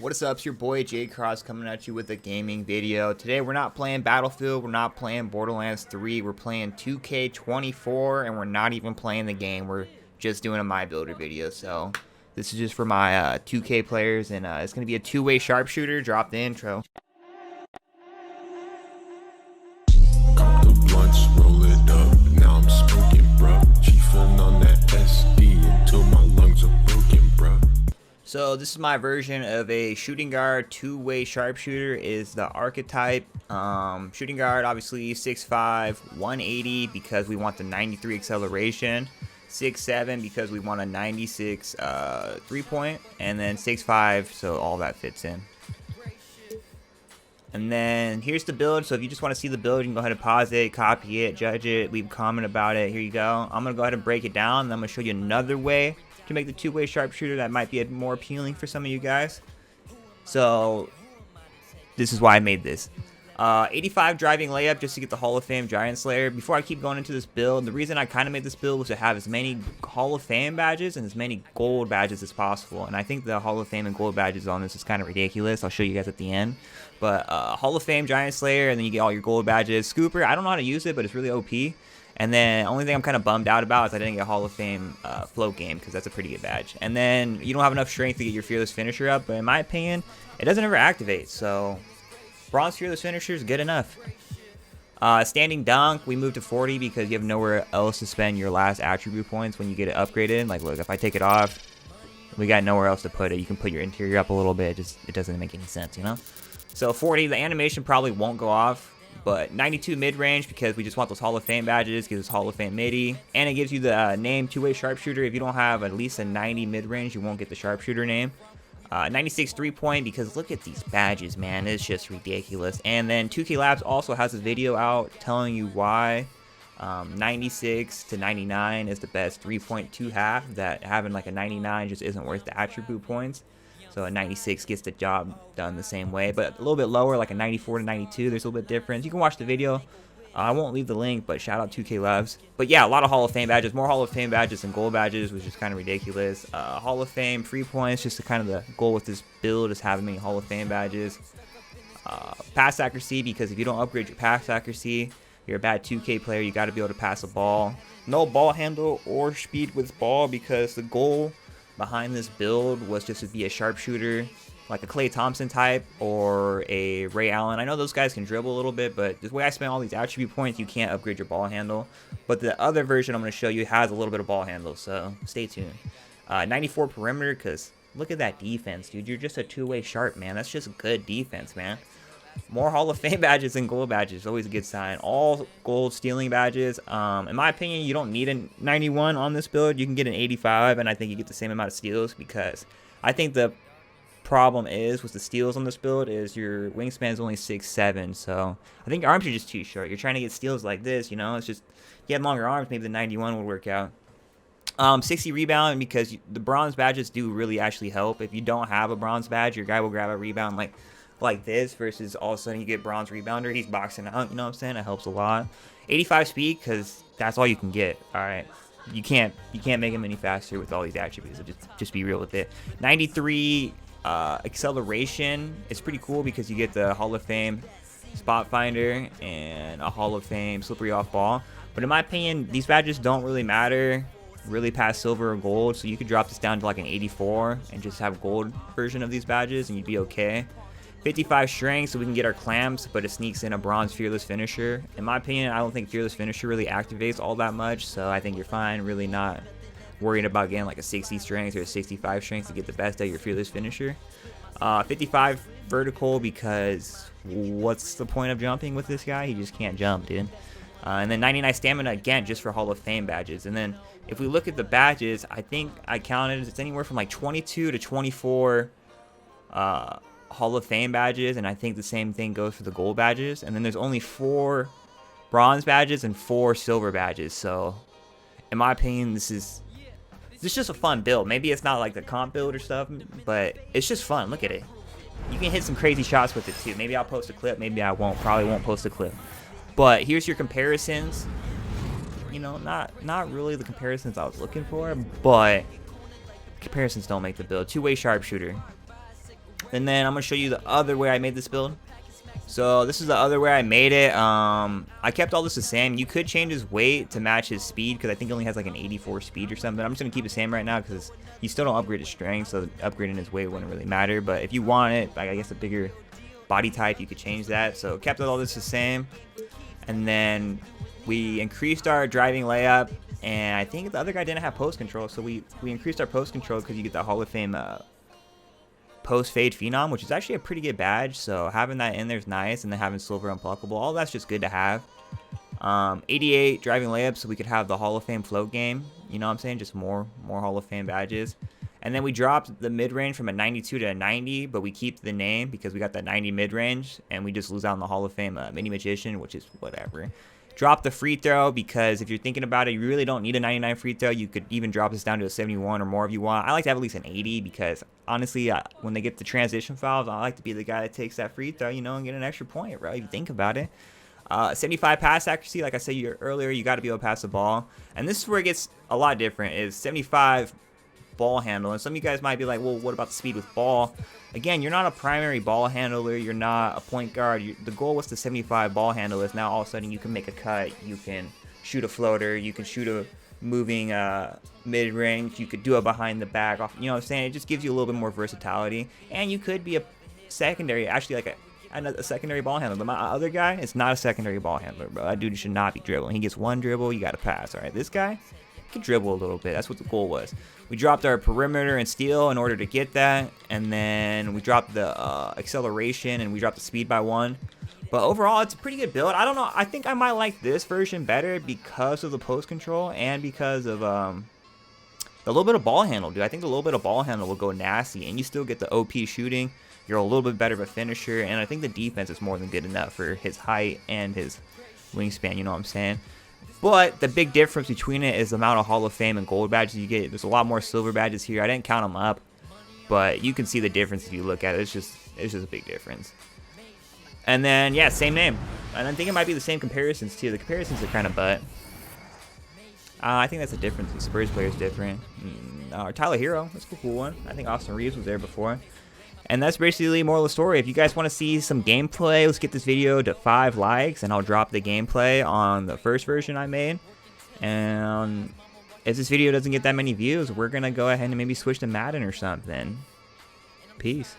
What is up? It's your boy J Cross coming at you with a gaming video. Today we're not playing Battlefield, we're not playing Borderlands 3, we're playing 2K24, and we're not even playing the game. We're just doing a My Builder video. So this is just for my 2K players, and it's going to be a two-way sharpshooter. Drop the intro. Cop the blunts, roll it up. Now I'm smoking, bruh. Chiefin' on that SD until my lungs are broken, bruh. So this is my version of a shooting guard two-way sharpshooter. Is the archetype. Shooting guard, obviously 6'5", 180 because we want the 93 acceleration. 6'7" because we want a 96 3-point, and then 6'5", so all that fits in. And then here's the build. So if you just want to see the build, you can go ahead and pause it, copy it, judge it, leave a comment about it. Here you go. I'm going to go ahead and break it down, and I'm going to show you another way to make the two-way sharpshooter that might be more appealing for some of you guys. So this is why I made this. 85 driving layup just to get the Hall of Fame Giant Slayer. Before I keep going into this build, the reason I kind of made this build was to have as many Hall of Fame badges and as many gold badges as possible. And I think the Hall of Fame and gold badges on this is kind of ridiculous. I'll show you guys at the end. But Hall of Fame Giant Slayer, and then you get all your gold badges. Scooper, I don't know how to use it, but it's really OP. And then only thing I'm kind of bummed out about is I didn't get Hall of Fame float game, because that's a pretty good badge. And then you don't have enough strength to get your Fearless Finisher up, but in my opinion, it doesn't ever activate. So Bronze Fearless Finisher is good enough. Standing Dunk, we moved to 40 because you have nowhere else to spend your last attribute points when you get it upgraded. Like, look, if I take it off, we got nowhere else to put it. You can put your interior up a little bit. It doesn't make any sense, you know? So 40, the animation probably won't go off. But 92 mid-range because we just want those Hall of Fame badges, gives us Hall of Fame MIDI, and it gives you the name two-way sharpshooter. If you don't have at least a 90 mid-range, you won't get the sharpshooter name. 96 3-point because look at these badges, man, it's just ridiculous. And then 2K Labs also has a video out telling you why 96 to 99 is the best 3.2 half, that having like a 99 just isn't worth the attribute points. So a 96 gets the job done the same way, but a little bit lower, like a 94 to 92, there's a little bit difference. You can watch the video. I won't leave the link, but shout out 2K Labs. But yeah, a lot of Hall of Fame badges, more Hall of Fame badges than gold badges, which is kind of ridiculous. Hall of Fame free points, just the kind of the goal with this build is having many Hall of Fame badges. Pass accuracy, because if you don't upgrade your pass accuracy, you're a bad 2K player. You got to be able to pass a ball. No ball handle or speed with ball, because the goal behind this build was just to be a sharpshooter, like a Klay Thompson type or a Ray Allen. I know those guys can dribble a little bit, but the way I spent all these attribute points, you can't upgrade your ball handle. But the other version I'm going to show you has a little bit of ball handle, so stay tuned. 94 perimeter, because look at that defense, dude. You're just a two-way sharp, man. That's just good defense, man. More Hall of Fame badges than gold badges, always a good sign. All gold stealing badges. In my opinion, you don't need a 91 on this build. You can get an 85, and I think you get the same amount of steals, because I think the problem is with the steals on this build is your wingspan is only 6'7", so I think your arms are just too short. You're trying to get steals like this, you know. It's just, if you had longer arms, maybe the 91 would work out. 60 rebound, because the bronze badges do really actually help. If you don't have a bronze badge, your guy will grab a rebound like this, versus all of a sudden you get bronze rebounder, he's boxing out, you know what I'm saying? It helps a lot. 85 speed, because that's all you can get. All right, you can't make him any faster with all these attributes, so just be real with it. 93 acceleration is pretty cool, because you get the Hall of Fame spot finder and a Hall of Fame slippery off ball. But in my opinion, these badges don't really matter really past silver or gold, so you could drop this down to like an 84 and just have a gold version of these badges and you'd be okay. 55 strength, so we can get our clamps, but it sneaks in a bronze Fearless Finisher. In my opinion, I don't think Fearless Finisher really activates all that much, so I think you're fine, really not worrying about getting like a 60 strength or a 65 strength to get the best out of your Fearless Finisher. 55 vertical, because what's the point of jumping with this guy? He just can't jump, dude. And then 99 stamina, again, just for Hall of Fame badges. And then if we look at the badges, I think I counted, it's anywhere from like 22 to 24 Hall of Fame badges, and I think the same thing goes for the gold badges. And then there's only 4 bronze badges and 4 silver badges. So in my opinion, this is just a fun build. Maybe it's not like the comp build or stuff, but it's just fun. Look at it. You can hit some crazy shots with it too. Maybe I'll post a clip, maybe I won't. Probably won't post a clip. But here's your comparisons. You know, not really the comparisons I was looking for, but comparisons don't make the build. Two-way sharpshooter. And then I'm gonna show you the other way I made this build. So this is the other way I made it. I kept all this the same. You could change his weight to match his speed because I think he only has like an 84 speed or something. I'm just gonna keep it same right now because you still don't upgrade his strength, so upgrading his weight wouldn't really matter. But if you want it, like I guess a bigger body type, you could change that. So kept all this the same. And then we increased our driving layup, and I think the other guy didn't have post control, so we increased our post control because you get the Hall of Fame post fade phenom, which is actually a pretty good badge. So having that in there is nice, and then having silver unpluckable, all that's just good to have. 88 driving layups, so we could have the Hall of Fame float game. You know what I'm saying? Just more Hall of Fame badges. And then we dropped the mid-range from a 92 to a 90, but we keep the name because we got that 90 mid-range, and we just lose out on the Hall of Fame Mini Magician, which is whatever. Drop the free throw because if you're thinking about it, you really don't need a 99 free throw. You could even drop this down to a 71 or more if you want. I like to have at least an 80 because honestly, when they get the transition fouls, I like to be the guy that takes that free throw, you know, and get an extra point, right? If you think about it. 75 pass accuracy, like I said earlier, you got to be able to pass the ball. And this is where it gets a lot different, is 75 ball handle. And some of you guys might be like, well, what about the speed with ball? Again, you're not a primary ball handler. You're not a point guard. The goal was the 75 ball handle. Is now all of a sudden you can make a cut. You can shoot a floater. You can shoot a moving mid-range. You could do it behind the back. Off, you know what I'm saying? It just gives you a little bit more versatility. And you could be a secondary, actually like a secondary ball handler. But my other guy is not a secondary ball handler, bro. That dude should not be dribbling. He gets one dribble, you got to pass. All right, this guy can dribble a little bit. That's what the goal was. We dropped our perimeter and steal in order to get that, and then we dropped the acceleration and we dropped the speed by 1. But overall, it's a pretty good build. I don't know. I think I might like this version better because of the post control and because of the little bit of ball handle, dude. I think the little bit of ball handle will go nasty, and you still get the OP shooting. You're a little bit better of a finisher, and I think the defense is more than good enough for his height and his wingspan. You know what I'm saying? But the big difference between it is the amount of Hall of Fame and gold badges you get. There's a lot more silver badges here. I didn't count them up, but you can see the difference if you look at it. It's just a big difference. And then, yeah, same name. And I think it might be the same comparisons, too. The comparisons are kind of butt. I think that's the difference. The Spurs player is different. Tyler Hero, that's a cool one. I think Austin Reeves was there before. And that's basically moral of the story. If you guys want to see some gameplay, let's get this video to 5 likes, and I'll drop the gameplay on the first version I made. And if this video doesn't get that many views, we're going to go ahead and maybe switch to Madden or something. Peace.